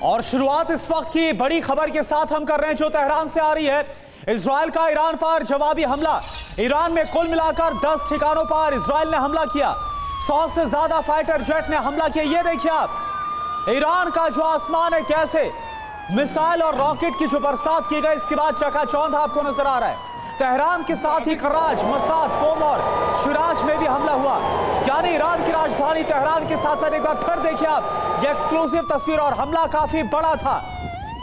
और शुरुआत इस वक्त की बड़ी खबर के साथ हम कर रहे हैं जो तेहरान से आ रही है। इजराइल का ईरान पर जवाबी हमला। ईरान में कुल मिलाकर 10 ठिकानों पर इजराइल ने हमला किया। 100 से ज्यादा फाइटर जेट ने हमला किया। ये देखिए आप, ईरान का जो आसमान है कैसे मिसाइल और रॉकेट की जो बरसात की गई, इसके बाद चकाचौंध आपको नजर आ रहा है। तेहरान के साथ ही कराच, मसाद, कोम और शिराज में भी हमला हुआ। यानी ईरान की राजधानी तेहरान के साथ साथ एक बार फिर देखिए आप ये एक्सक्लूसिव तस्वीर। और हमला काफी बड़ा था,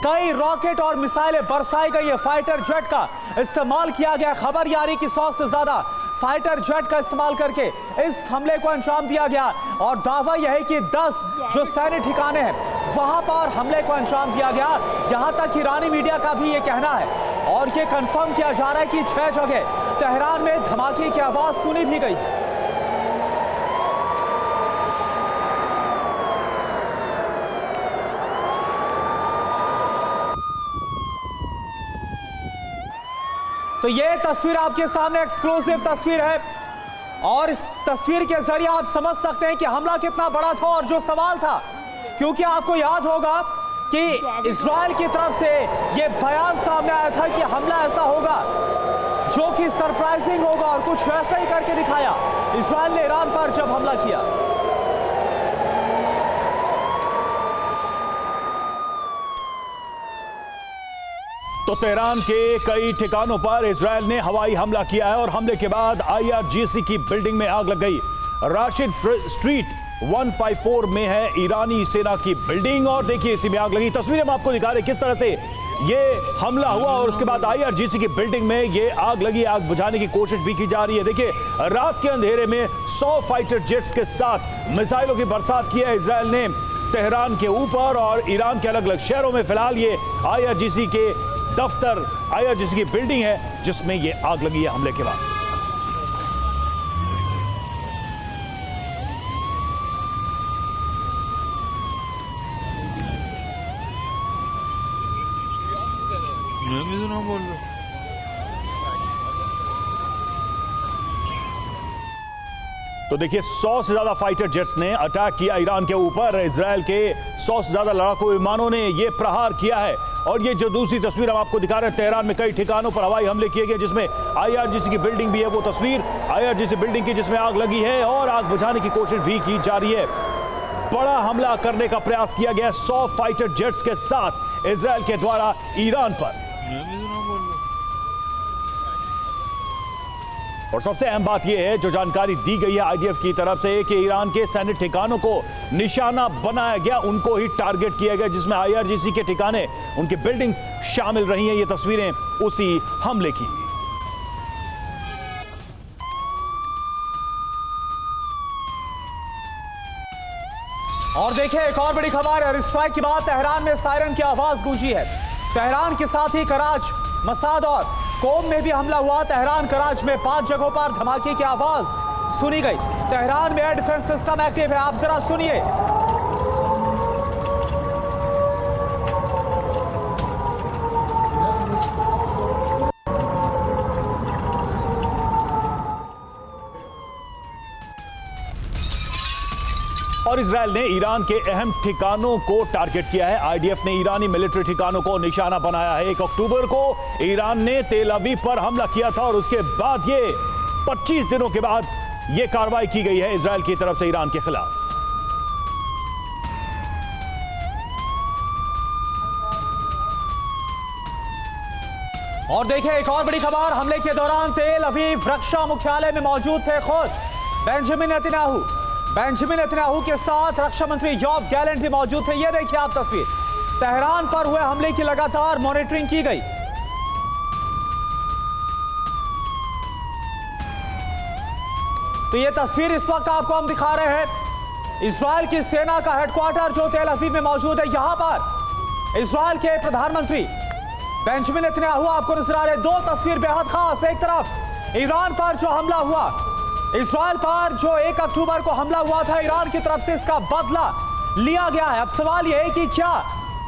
कई रॉकेट और मिसाइलें बरसाई गई है। फाइटर जेट का इस्तेमाल किया गया। खबर यारी कि 100 से ज्यादा फाइटर जेट का इस्तेमाल करके इस हमले को अंजाम दिया गया। और दावा यह है कि 10 जो सैन्य ठिकाने हैं वहां पर हमले को अंजाम दिया गया। यहां तक ईरानी मीडिया का भी यह कहना है और यह कंफर्म किया जा रहा है कि 6 जगह तेहरान में धमाके की आवाज सुनी भी गई। तो ये तस्वीर आपके सामने एक्सक्लूसिव तस्वीर है और इस तस्वीर के जरिए आप समझ सकते हैं कि हमला कितना बड़ा था। और जो सवाल था, क्योंकि आपको याद होगा कि इजराइल की तरफ से ये बयान सामने आया था कि हमला ऐसा होगा जो कि सरप्राइजिंग होगा, और कुछ वैसा ही करके दिखाया इजराइल ने ईरान पर जब हमला किया। तो तेहरान के कई ठिकानों पर इजराइल ने हवाई हमला किया है और हमले के बाद IRGC की बिल्डिंग में आग लग गई। राशिद स्ट्रीट 154 में है ईरानी सेना की बिल्डिंग और देखिए इसी में आग लगी। तस्वीरें हम आपको दिखा रहे हैं किस तरह से ये हमला हुआ और उसके बाद IRGC की बिल्डिंग में ये आग लगी। आग बुझाने की कोशिश भी की जा रही है। देखिए रात के अंधेरे में 100 फाइटर जेट्स के साथ मिसाइलों की बरसात की है इजराइल ने तेहरान के ऊपर और ईरान के अलग अलग शहरों में। फिलहाल ये IRGC के दफ्तर, IRGC की बिल्डिंग है जिसमें ये आग लगी है हमले के बाद। तो देखिए 100 से ज्यादा फाइटर जेट्स ने अटैक किया ईरान के ऊपर। इजराइल के 100 से ज्यादा लड़ाकू विमानों ने यह प्रहार किया है। और ये जो दूसरी तस्वीर हम आपको दिखा रहे हैं, तेहरान में कई ठिकानों पर हवाई हमले किए गए जिसमें IRGC की बिल्डिंग भी है। वो तस्वीर IRGC बिल्डिंग की जिसमें आग लगी है और आग बुझाने की कोशिश भी की जा रही है। बड़ा हमला करने का प्रयास किया गया 100 फाइटर जेट्स के साथ इजराइल के द्वारा ईरान पर। और सबसे अहम बात यह है जो जानकारी दी गई है IDF की तरफ से कि ईरान के सैन्य ठिकानों को निशाना बनाया गया, उनको ही टारगेट किया गया, जिसमें IRGC के ठिकाने, उनकी बिल्डिंग्स शामिल रही हैं। ये तस्वीरें उसी हमले की। और देखिए एक और बड़ी खबर है। स्ट्राइक के बाद तेहरान में सायरन की आवाज गूंजी है। तेहरान के साथ ही कराच, मसाद और कोम में भी हमला हुआ। तेहरान, कराच में 5 जगहों पर धमाके की आवाज सुनी गई। तेहरान में एयर डिफेंस सिस्टम एक्टिव है। आप जरा सुनिए। और इजराइल ने ईरान के अहम ठिकानों को टारगेट किया है। IDF ने ईरानी मिलिट्री ठिकानों को निशाना बनाया है। 1 अक्टूबर को ईरान ने तेल अवीव पर हमला किया था और उसके बाद ये 25 दिनों के बाद ये कार्रवाई की गई है इजराइल की तरफ से ईरान के खिलाफ। और देखिए एक और बड़ी खबर। हमले के दौरान तेल अवीव रक्षा मुख्यालय में मौजूद थे खुद बेंजामिन नेतन्याहू के साथ रक्षा मंत्री योव गैलेंट भी मौजूद थे। ये देखिए आप तस्वीर। तेहरान पर हुए हमले की लगातार मॉनिटरिंग की गई। तो ये तस्वीर इस वक्त आपको हम दिखा रहे हैं। इजराइल की सेना का हेडक्वार्टर जो तेल अवीव में मौजूद है, यहां पर इजराइल के प्रधानमंत्री बेंजामिन नेतन्याहू आपको नजर आ रहे हैं। 2 तस्वीर बेहद खास। एक तरफ ईरान पर जो हमला हुआ, इजराइल पर जो 1 अक्टूबर को हमला हुआ था, ईरान की तरफ से इसका बदला लिया गया है। अब सवाल यह है कि क्या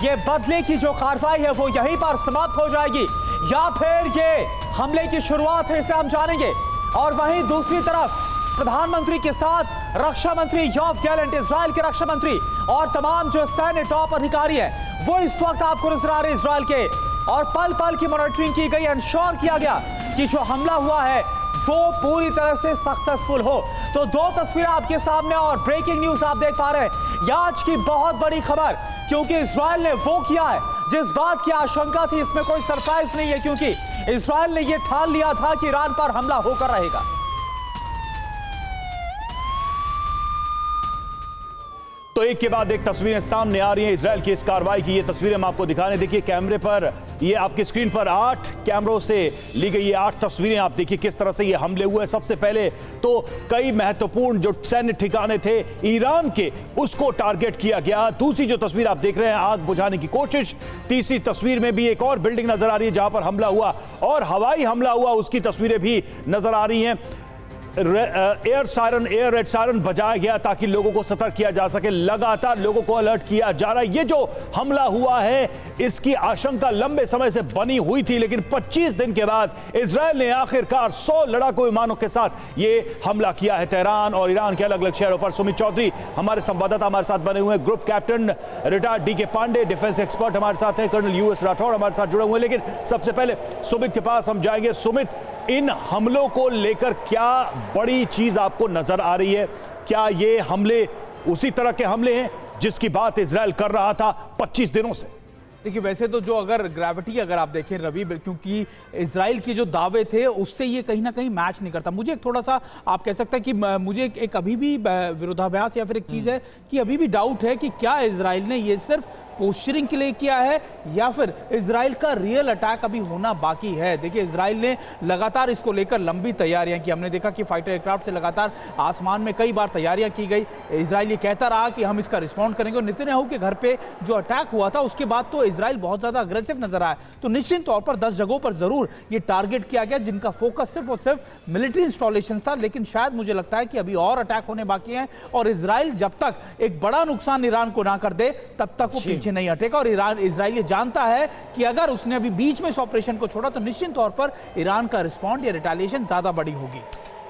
ये बदले की जो कार्रवाई है वो यहीं पर समाप्त हो जाएगी या फिर ये हमले की शुरुआत है, इसे हम जानेंगे। और वहीं दूसरी तरफ प्रधानमंत्री के साथ रक्षा मंत्री योव गैलेंट, इजराइल के रक्षा मंत्री, और तमाम जो सैन्य टॉप अधिकारी है वो इस वक्त आपको नजर आ रहे हैं इजराइल के, और पल पल की मॉनिटरिंग की गई, इंश्योर किया गया कि जो हमला हुआ है वो पूरी तरह से सक्सेसफुल हो। तो दो तस्वीरें आपके सामने और ब्रेकिंग न्यूज आप देख पा रहे हैं। यह आज की बहुत बड़ी खबर, क्योंकि इजराइल ने वो किया है जिस बात की आशंका थी। इसमें कोई सरप्राइज नहीं है, क्योंकि इजराइल ने यह ठान लिया था कि ईरान पर हमला होकर रहेगा। तो एक के बाद एक तस्वीरें सामने आ रही हैं इजराइल की इस कार्रवाई की। ये तस्वीरें हम आपको दिखाने, देखिए कैमरे पर, ये आपकी स्क्रीन पर 8 कैमरों से ली गई ये 8 तस्वीरें। आप देखिए किस तरह से ये हमले हुए। सबसे पहले तो कई महत्वपूर्ण जो सैन्य ठिकाने थे ईरान के, उसको टारगेट किया गया। दूसरी जो तस्वीर आप देख रहे हैं, आग बुझाने की कोशिश। तीसरी तस्वीर में भी एक और बिल्डिंग नजर आ रही है जहां पर हमला हुआ, और हवाई हमला हुआ उसकी तस्वीरें भी नजर आ रही हैं। एयर रेड सायरन बजाया गया ताकि लोगों को सतर्क किया जा सके। लगातार लोगों को अलर्ट किया जा रहा है। ये जो हमला हुआ है इसकी आशंका लंबे समय से बनी हुई थी, लेकिन 25 दिन के बाद इजराइल ने आखिरकार 100 लड़ाकू विमानों के साथ ये हमला किया है तेहरान और ईरान के अलग अलग शहरों पर। सुमित चौधरी हमारे संवाददाता हमारे साथ बने हुए हैं, group captain retired D K Pandey, defence expert हमारे साथ हैं, कर्नल यूएस राठौड़ हमारे साथ जुड़े हुए हैं। लेकिन सबसे पहले सुमित के पास हम जाएंगे। सुमित, इन हमलों को लेकर क्या बड़ी चीज आपको नजर आ रही है? क्या ये हमले उसी तरह के हमले हैं जिसकी बात इजराइल कर रहा था 25 दिनों से? देखिए, वैसे तो जो अगर ग्रेविटी अगर आप देखें रवि, क्योंकि इजराइल के जो दावे थे उससे ये कहीं ना कहीं मैच नहीं करता। मुझे एक थोड़ा सा आप कह सकते हैं कि मुझे एक अभी भी विरोधाभास या फिर एक चीज़ है कि अभी भी डाउट है कि क्या इजराइल ने ये सिर्फ पोस्चरिंग के लिए किया है या फिर इजराइल का रियल अटैक अभी होना बाकी है। देखिए, इजराइल ने लगातार इसको लेकर लंबी तैयारियां की। हमने देखा कि फाइटर एयरक्राफ्ट से लगातार आसमान में कई बार तैयारियां की गई। इजराइल ये कहता रहा कि हम इसका रिस्पॉन्ड करेंगे, और नेतन्याहू के घर पे जो अटैक हुआ था उसके बाद तो इजराइल बहुत ज्यादा अग्रेसिव नजर आया। तो निश्चित तौर पर 10 जगहों पर जरूर ये टारगेट किया गया जिनका फोकस सिर्फ और सिर्फ मिलिट्री इंस्टॉलेशन था। लेकिन शायद मुझे लगता है कि अभी और अटैक होने बाकी हैं, और इजराइल जब तक एक बड़ा नुकसान ईरान को ना कर दे तब तक वो पीछे नहीं हटेगा। और इजराइल ये जानता है कि अगर उसने अभी बीच में इस ऑपरेशन को छोड़ा तो निश्चित तौर पर ईरान का रिस्पॉन्ड या रिटेलिएशन ज्यादा बड़ी होगी।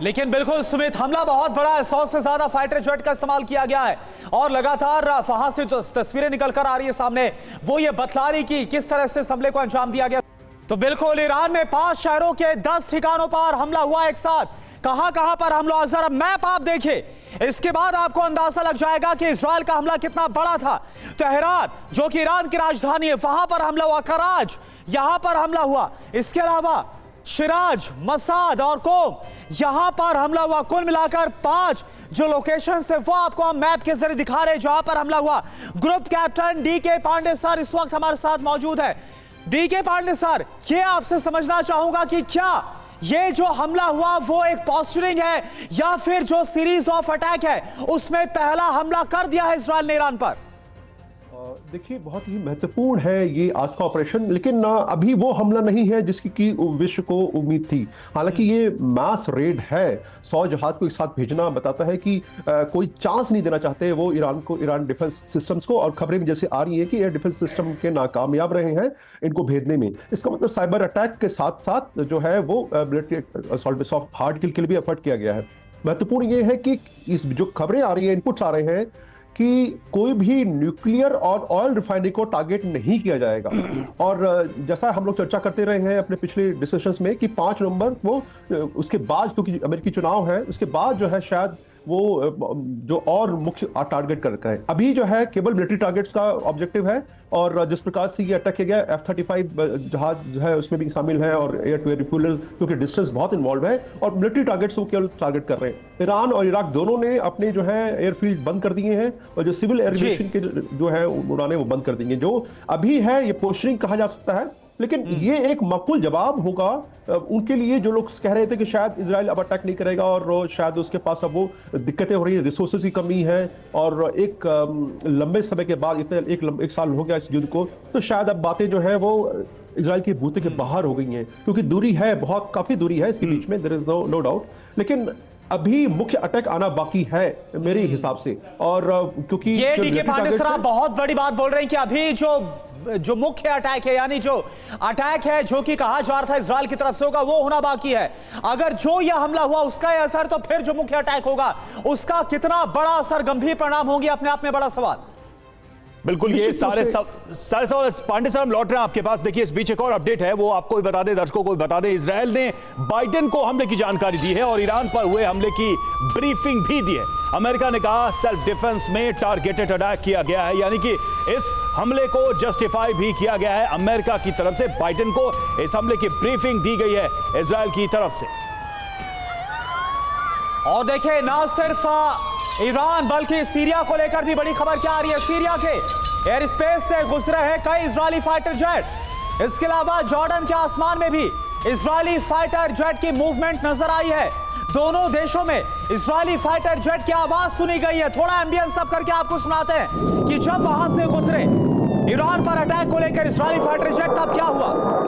लेकिन बिल्कुल सुमित, हमला बहुत बड़ा है। 100 से ज्यादा फाइटर जेट का इस्तेमाल किया गया है, और लगातार वहां से तो तस्वीरें निकलकर आ रही है सामने, वो ये बतला रही कि किस तरह से इस हमले को अंजाम दिया गया। तो बिल्कुल ईरान में 5 शहरों के 10 ठिकानों पर हमला हुआ एक साथ। कहां पर हमला हुआ, जरा मैप आप देखिए, इसके बाद आपको अंदाजा लग जाएगा कि इजराइल का हमला कितना बड़ा था। तेहरान जो कि ईरान की राजधानी है, वहां पर हमला हुआ। कराज यहां पर हमला हुआ। इसके अलावा शिराज, मसाद और कोम, यहां पर हमला हुआ। कुल मिलाकर 5 जो लोकेशन है वो आपको हम मैप के जरिए दिखा रहे हैं जहां पर हमला हुआ। Group captain D K Pandey sir इस वक्त हमारे साथ मौजूद है। डीके पांडे सर, ये आपसे समझना चाहूंगा कि क्या ये जो हमला हुआ वो एक पॉस्चरिंग है या फिर जो सीरीज ऑफ अटैक है उसमें पहला हमला कर दिया है इजराइल ने ईरान पर? देखिए, बहुत ही महत्वपूर्ण है ये आज का ऑपरेशन, लेकिन अभी वो हमला नहीं है जिसकी की विश्व को उम्मीद थी। हालांकि ये मास रेड है, 100 जहाज को एक साथ भेजना बताता है कि कोई चांस नहीं देना चाहते वो ईरान को, ईरान डिफेंस सिस्टम्स को। और खबरें भी जैसे आ रही है कि एयर डिफेंस सिस्टम के नाकामयाब रहे हैं इनको भेजने में। इसका मतलब साइबर अटैक के साथ साथ जो है वो हार्ड किल के लिए भी एफर्ट किया गया है। महत्वपूर्ण ये है कि इस जो खबरें आ रही है, इनपुट्स आ रहे हैं कि कोई भी न्यूक्लियर और ऑयल रिफाइनरी को टारगेट नहीं किया जाएगा। और जैसा हम लोग चर्चा करते रहे हैं अपने पिछले डिस्कशंस में कि 5 नवंबर वो उसके बाद, क्योंकि अमेरिकी चुनाव है, उसके बाद जो है शायद वो जो और मुख्य टारगेट कर रखा है। अभी जो है केवल मिलिट्री टारगेट्स का ऑब्जेक्टिव है, और जिस प्रकार से ये अटैक किया गया, F-35 जहाज जो है उसमें भी शामिल है, और एयर टू एयर रिफ्यूअल, क्योंकि डिस्टेंस बहुत इन्वॉल्व है, और मिलिट्री टारगेट्स वो केवल टारगेट कर रहे हैं। ईरान और इराक दोनों ने अपने जो है एयरफील्ड बंद कर दिए हैं, और जो सिविल एविएशन के जो है उड़ाने वो बंद कर देंगे। जो अभी है ये पोस्चरिंग कहा जा सकता है, लेकिन ये एक माकूल जवाब होगा उनके लिए जो लोग कह रहे थे कि शायद इजराइल अब अटैक नहीं करेगा, और शायद उसके पास अब वो दिक्कतें हो रही है, रिसोर्सेज की कमी है, और एक लंबे समय के बाद इतने एक साल हो गया इस युद्ध को, तो शायद अब बातें जो है वो इजराइल के बूते के बाहर हो गई हैं, क्योंकि दूरी है, बहुत काफी दूरी है इसके बीच में, देयर इज नो डाउट। लेकिन अभी मुख्य अटैक आना बाकी है मेरे हिसाब से। और क्योंकि ये डीके पांडे सर आप बहुत बड़ी बात बोल रहे हैं कि अभी जो मुख्य अटैक है, यानी जो अटैक है जो कि कहा जा रहा था इजराइल की तरफ से होगा, वो होना बाकी है। अगर जो यह हमला हुआ उसका यह असर, तो फिर जो मुख्य अटैक होगा उसका कितना बड़ा असर, गंभीर परिणाम होंगे, अपने आप में बड़ा सवाल। बिल्कुल, ये सारे सवाल पांडे साहब लौट रहे हैं आपके पास। देखिए, इस बीच एक और अपडेट है, वो आपको भी बता दें, दर्शकों को भी बता दें। इजरायल ने बाइडेन को हमले की जानकारी दी है और ईरान पर हुए हमले की ब्रीफिंग भी दी है। अमेरिका ने कहा सेल्फ डिफेंस में टारगेटेड अटैक किया गया है, यानी कि इस हमले को जस्टिफाई भी किया गया है। अमेरिका की तरफ से बाइडेन को इस हमले की ब्रीफिंग दी गई है इजरायल की तरफ से। और देखिए, ना सिर्फ ईरान बल्कि सीरिया को लेकर भी बड़ी खबर क्या आ रही है। सीरिया के एयर स्पेस से गुजरे हैं कई इजरायली फाइटर जेट। इसके अलावा जॉर्डन के आसमान में भी इजरायली फाइटर जेट की मूवमेंट नजर आई है। दोनों देशों में इजरायली फाइटर जेट की आवाज सुनी गई है। थोड़ा एम्बियंस अब करके आपको सुनाते हैं कि जब वहां से गुजरे ईरान पर अटैक को लेकर इजरायली फाइटर जेट, तब क्या हुआ।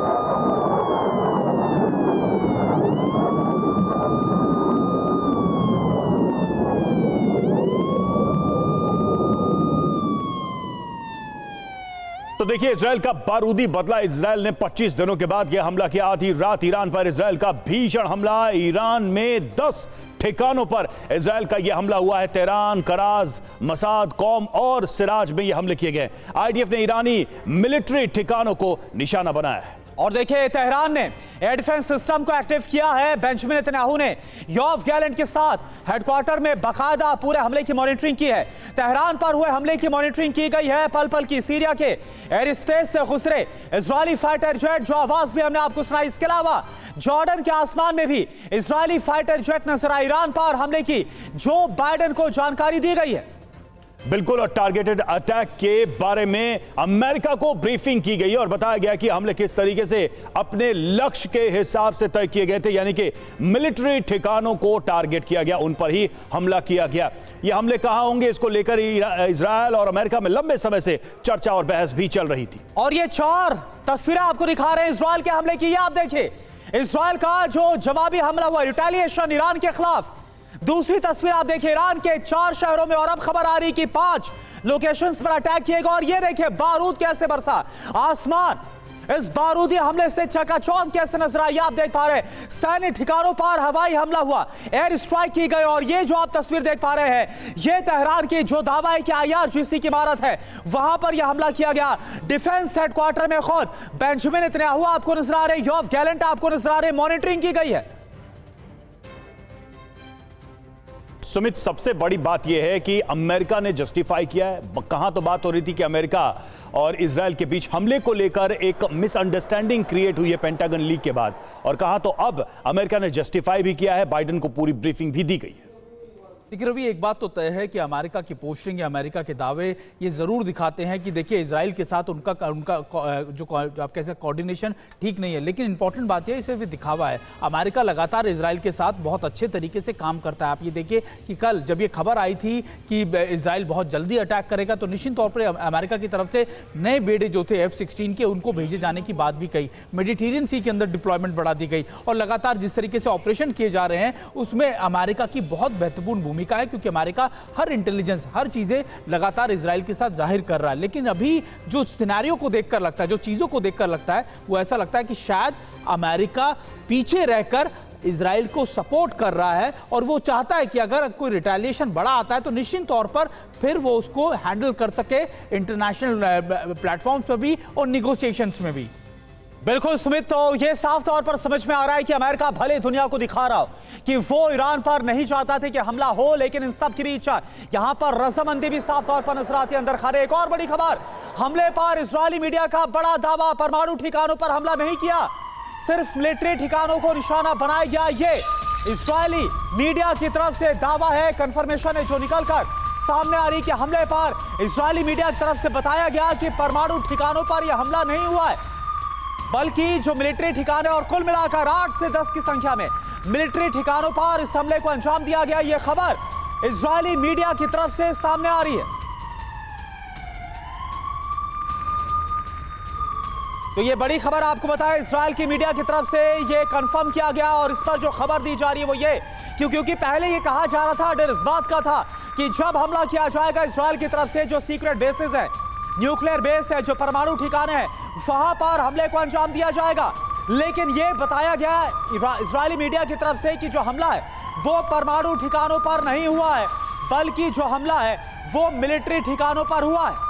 तो देखिए, इजरायल का बारूदी बदला। इजरायल ने 25 दिनों के बाद यह हमला किया। आधी रात ईरान पर इजरायल का भीषण हमला। ईरान में 10 ठिकानों पर इजरायल का यह हमला हुआ है। तेहरान, कराज, मसाद, कौम और सिराज में यह हमले किए गए। आईडीएफ ने ईरानी मिलिट्री ठिकानों को निशाना बनाया है। और देखिए, तेहरान ने एयर डिफेंस सिस्टम को एक्टिव किया है। बेंजामिन नेतन्याहू ने योव गैलेंट के साथ हेडक्वार्टर में बाकायदा पूरे हमले की मॉनिटरिंग की है। तेहरान पर हुए हमले की मॉनिटरिंग की गई है पल पल की। सीरिया के एयर स्पेस से गुजरे इजरायली फाइटर जेट, जो आवाज भी हमने आपको सुनाई। इसके अलावा जॉर्डन के आसमान में भी इजरायली फाइटर जेट नजर आए। ईरान पर हमले की जो बाइडेन को जानकारी दी गई है। बिल्कुल, और टारगेटेड अटैक के बारे में अमेरिका को ब्रीफिंग की गई और बताया गया कि हमले किस तरीके से अपने लक्ष्य के हिसाब से तय किए गए थे, यानी कि मिलिट्री ठिकानों को टारगेट किया गया, उन पर ही हमला किया गया। ये हमले कहां होंगे, इसको लेकर इजरायल और अमेरिका में लंबे समय से चर्चा और बहस भी चल रही थी। और ये 4 तस्वीरें आपको दिखा रहे हैं इजरायल के हमले की। ये आप देखिए, इजरायल का जो जवाबी हमला हुआ, रिटेलिएशन ईरान के खिलाफ। दूसरी तस्वीर आप देखिए, ईरान के 4 शहरों में, और अब खबर आ रही कि 5 लोकेशंस पर अटैक किए गए। और ये देखिए, बारूद कैसे बरसा। आसमान इस बारूदी हमले से चकाचौंध कैसे नजर आई, आप देख पा रहे हैं। सैन्य ठिकानों पर हवाई हमला हुआ, एयर स्ट्राइक की गई। और ये जो आप तस्वीर देख पा रहे हैं, ये तेहरान की जो दावा है कि IRGC की इमारत है, वहां पर यह हमला किया गया। डिफेंस हेडक्वार्टर में खुद बेंजामिन नेतन्याहू आपको नजर आ रहे, योव गैलेंट आपको नजर आ रहे। मॉनिटरिंग की गई है। सुमित, सबसे बड़ी बात यह है कि अमेरिका ने जस्टिफाई किया है। कहां तो बात हो रही थी कि अमेरिका और इजरायल के बीच हमले को लेकर एक मिसअंडरस्टैंडिंग क्रिएट हुई है पेंटागन लीक के बाद, और कहां तो अब अमेरिका ने जस्टिफाई भी किया है, बाइडेन को पूरी ब्रीफिंग भी दी गई है। लेकिन रवि, एक बात तो तय है कि अमेरिका की पोस्टिंग या अमेरिका के दावे ये जरूर दिखाते हैं कि देखिए, इजराइल के साथ उनका जो आप कह सकते कोऑर्डिनेशन ठीक नहीं है। लेकिन इंपॉर्टेंट बात यह है, सिर्फ दिखावा है। अमेरिका लगातार इजराइल के साथ बहुत अच्छे तरीके से काम करता है। आप ये देखिए कि कल जब ये खबर आई थी कि इजराइल बहुत जल्दी अटैक करेगा, तो निश्चित तौर पर अमेरिका की तरफ से नए बेड़े जो थे F-16 के, उनको भेजे जाने की बात भी कही। मेडिटेरियन सी के अंदर डिप्लॉयमेंट बढ़ा दी गई। और लगातार जिस तरीके से ऑपरेशन किए जा रहे हैं, उसमें अमेरिका की बहुत महत्वपूर्ण भूमिका है, क्योंकि अमेरिका हर इंटेलिजेंस, हर चीजें लगातार इजराइल के साथ जाहिर कर रहा है। लेकिन अभी जो सिनेरियो को देखकर लगता है, जो चीजों को देखकर लगता है, वो ऐसा लगता है कि शायद अमेरिका पीछे रहकर इजराइल को सपोर्ट कर रहा है, और वो चाहता है कि अगर कोई रिटेलिएशन बड़ा आता है तो निश्चित तौर पर फिर वो उसको हैंडल कर सके इंटरनेशनल प्लेटफॉर्म्स पर भी और निगोशिएशंस में भी। बिल्कुल सुमित, तो ये साफ तौर पर समझ में आ रहा है कि अमेरिका भले दुनिया को दिखा रहा हो कि वो ईरान पर नहीं चाहता थे कि हमला हो, लेकिन इन सब की भी इच्छा, यहां पर रजामंदी भी साफ तौर पर नजर आती है अंदर खाने। एक और बड़ी खबर, हमले पर इजरायली मीडिया का बड़ा दावा, परमाणु ठिकानों पर हमला नहीं किया, सिर्फ मिलिट्री ठिकानों को निशाना बनाया गया। ये इजरायली मीडिया की तरफ से दावा है, कंफर्मेशन है जो निकलकर सामने आ रही कि हमले पर इजरायली मीडिया की तरफ से बताया गया कि परमाणु ठिकानों पर यह हमला नहीं हुआ है, बल्कि जो मिलिट्री ठिकाने, और कुल मिलाकर 8 से 10 की संख्या में मिलिट्री ठिकानों पर इस हमले को अंजाम दिया गया। यह खबर इजरायली मीडिया की तरफ से सामने आ रही है। तो ये बड़ी खबर आपको बताया, इजरायल की मीडिया की तरफ से ये कंफर्म किया गया। और इस पर जो खबर दी जा रही है वो ये, क्योंकि पहले ये कहा जा रहा था, डर इस बात का था कि जब हमला किया जाएगा इजरायल की तरफ से, जो सीक्रेट बेसेस है, न्यूक्लियर बेस है, जो परमाणु ठिकाने हैं, वहां पर हमले को अंजाम दिया जाएगा। लेकिन यह बताया गया इजरायली मीडिया की तरफ से कि जो हमला है वो परमाणु ठिकानों पर नहीं हुआ है, बल्कि जो हमला है वो मिलिट्री ठिकानों पर हुआ है।